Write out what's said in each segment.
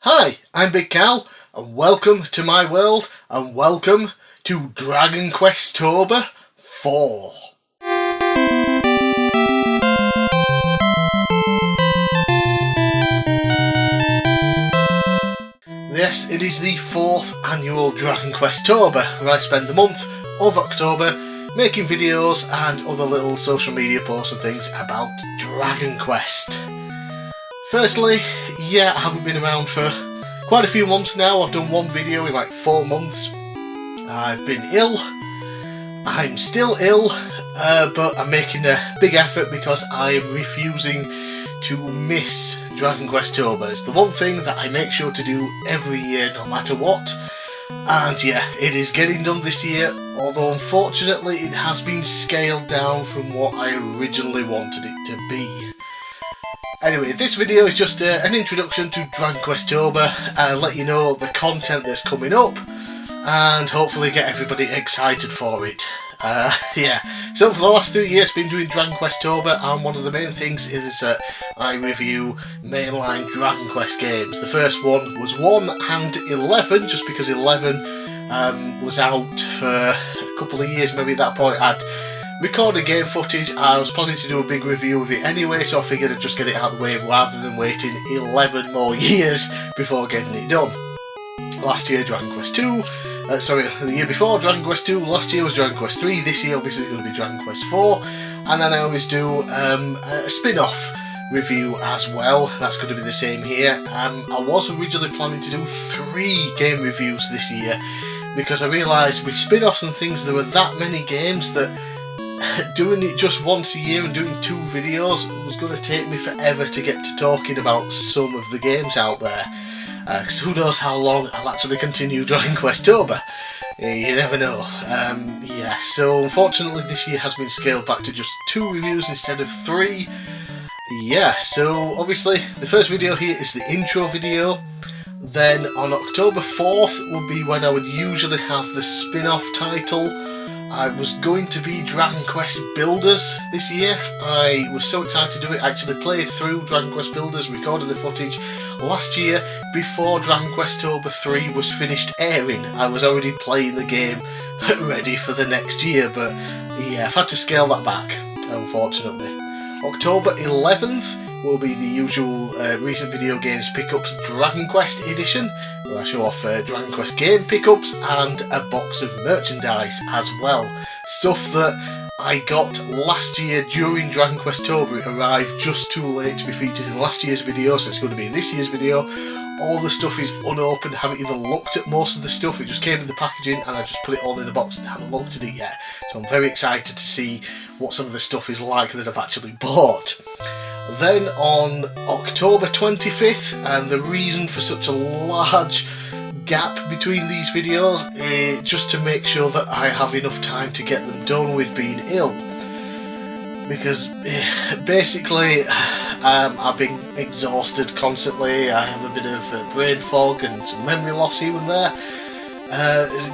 Hi, I'm bigcal, and welcome to my world, and welcome to Dragon QUESTOBER IV. Yes, it is the 4th annual Dragon QUESTOBER, where I spend the month of October making videos and other little social media posts and things about Dragon Quest. Firstly, I haven't been around for quite a few months now. I've done one video in like 4 months. I've been ill. I'm still ill, but I'm making a big effort because I am refusing to miss Dragon QUESTOBER. It's the one thing that I make sure to do every year no matter what. And yeah, it is getting done this year, although unfortunately it has been scaled down from what I originally wanted it to be. Anyway, this video is just an introduction to Dragon QUESTOBER, let you know the content that's coming up, and hopefully get everybody excited for it. So for the last 3 years I've been doing Dragon QUESTOBER, and one of the main things is that I review mainline Dragon Quest games. The first one was 1 and 11, just because 11 was out for a couple of years. Maybe at that point I'd recorded game footage. I was planning to do a big review of it anyway, so I figured I'd just get it out of the way rather than waiting 11 more years before getting it done. Last year Dragon Quest 2, the year before Dragon Quest 2, last year was Dragon Quest 3, this year obviously it's going to be Dragon Quest 4, and then I always do a spin-off review as well. That's going to be the same here. I was originally planning to do 3 game reviews this year, because I realised with spin-offs and things there were that many games that doing it just once a year and doing 2 videos was going to take me forever to get to talking about some of the games out there. Because who knows how long I'll actually continue Dragon QUESTOBER. You never know. So unfortunately this year has been scaled back to just 2 reviews instead of 3. So obviously the first video here is the intro video. Then on October 4th would be when I would usually have the spin-off title. I was going to be Dragon Quest Builders this year. I was so excited to do it. I actually played through Dragon Quest Builders, recorded the footage last year before Dragon QUESTOBER 3 was finished airing. I was already playing the game ready for the next year, but yeah, I've had to scale that back, unfortunately. October 11th will be the usual recent video games pickups Dragon Quest edition, where I show off Dragon Quest game pickups and a box of merchandise as well. Stuff that I got last year during Dragon QUESTOBER. It arrived just too late to be featured in last year's video, so it's going to be in this year's video. All the stuff is unopened. I haven't even looked at most of the stuff. It just came in the packaging and I just put it all in a box and haven't looked at it yet. So I'm very excited to see what some of the stuff is like that I've actually bought. Then on October 25th, and the reason for such a large gap between these videos is just to make sure that I have enough time to get them done with being ill. Because basically I've been exhausted constantly. I have a bit of brain fog and some memory loss here and there.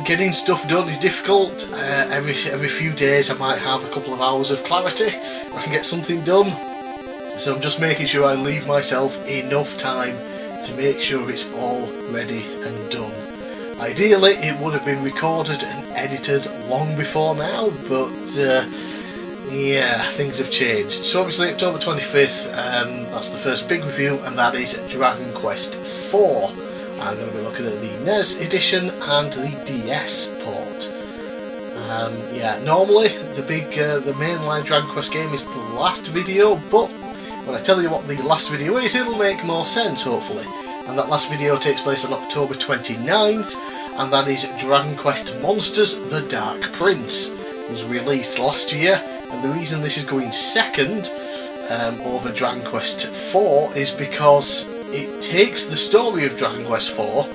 Getting stuff done is difficult. Every few days I might have a couple of hours of clarity where I can get something done. So I'm just making sure I leave myself enough time to make sure it's all ready and done. Ideally it would have been recorded and edited long before now, but things have changed. So obviously October 25th, that's the first big review, and that is Dragon Quest IV. I'm going to be looking at the NES edition and the DS port. Normally the mainline Dragon Quest game is the last video, but when I tell you what the last video is, it'll make more sense, hopefully. And that last video takes place on October 29th, and that is Dragon Quest Monsters The Dark Prince. It was released last year, and the reason this is going second over Dragon Quest IV is because it takes the story of Dragon Quest IV,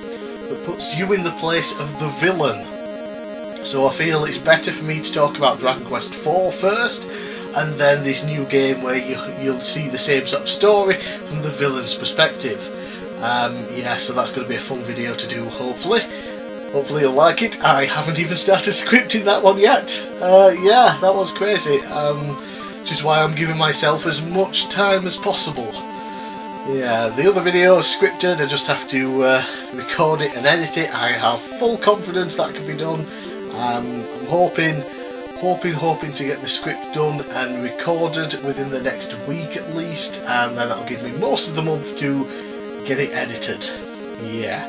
but puts you in the place of the villain. So I feel it's better for me to talk about Dragon Quest IV first, and then this new game where you'll see the same sort of story from the villain's perspective. So that's going to be a fun video to do, hopefully. Hopefully you'll like it. I haven't even started scripting that one yet. That was crazy. Which is why I'm giving myself as much time as possible. Yeah, the other video is scripted. I just have to record it and edit it. I have full confidence that can be done. I'm hoping to get the script done and recorded within the next week at least, and then that'll give me most of the month to get it edited. Yeah.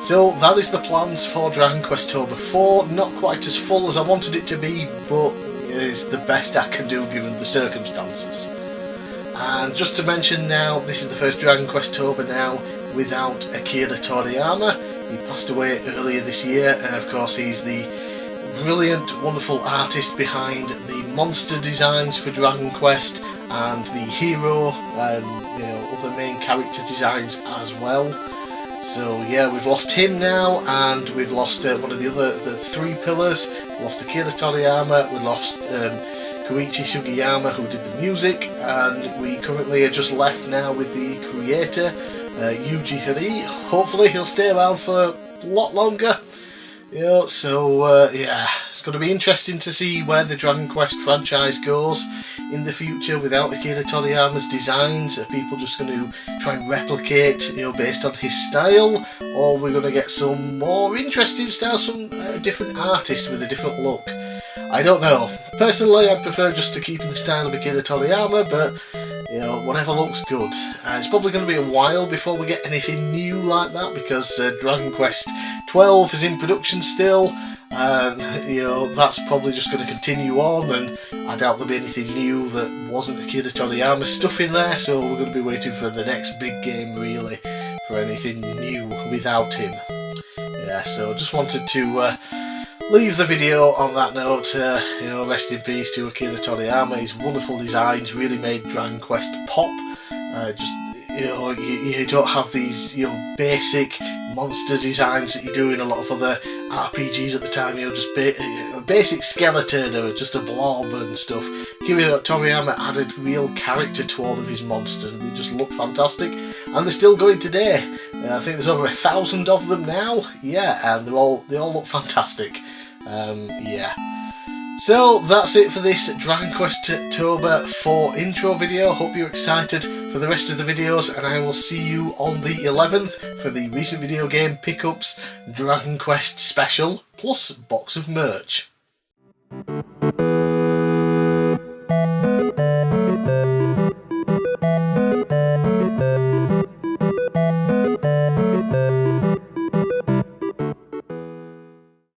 So that is the plans for Dragon Questober IV. Not quite as full as I wanted it to be, but it is the best I can do given the circumstances. And just to mention now, this is the first Dragon Questober now without Akira Toriyama. He passed away earlier this year, and of course he's the brilliant, wonderful artist behind the monster designs for Dragon Quest and the hero and other main character designs as well. So yeah, we've lost him now, and we've lost one of the three pillars. We lost Akira Toriyama, we lost Koichi Sugiyama, who did the music, and we currently are just left now with the creator, Yuji Horii. Hopefully he'll stay around for a lot longer. Yeah, it's going to be interesting to see where the Dragon Quest franchise goes in the future without Akira Toriyama's designs. Are people just going to try and replicate, based on his style, or we're going to get some more interesting styles from a different artist with a different look? I don't know. Personally, I'd prefer just to keep in the style of Akira Toriyama, but whatever looks good. It's probably going to be a while before we get anything new like that, because Dragon Quest 12 is in production still, and that's probably just going to continue on, and I doubt there'll be anything new that wasn't Akira Toriyama stuff in there, so we're going to be waiting for the next big game really for anything new without him. Yeah, so just wanted to leave the video on that note. Rest in peace to Akira Toriyama. His wonderful designs really made Dragon Quest pop. You don't have these basic monster designs that you do in a lot of other RPGs at the time. Just a basic skeleton or just a blob and stuff. Akira Toriyama added real character to all of his monsters, and they just look fantastic. And they're still going today. I think there's over 1,000 of them now. Yeah, and they all look fantastic. Yeah. So that's it for this Dragon Questober IV intro video. Hope you're excited for the rest of the videos, and I will see you on the 11th for the recent video game pickups Dragon Quest special plus box of merch.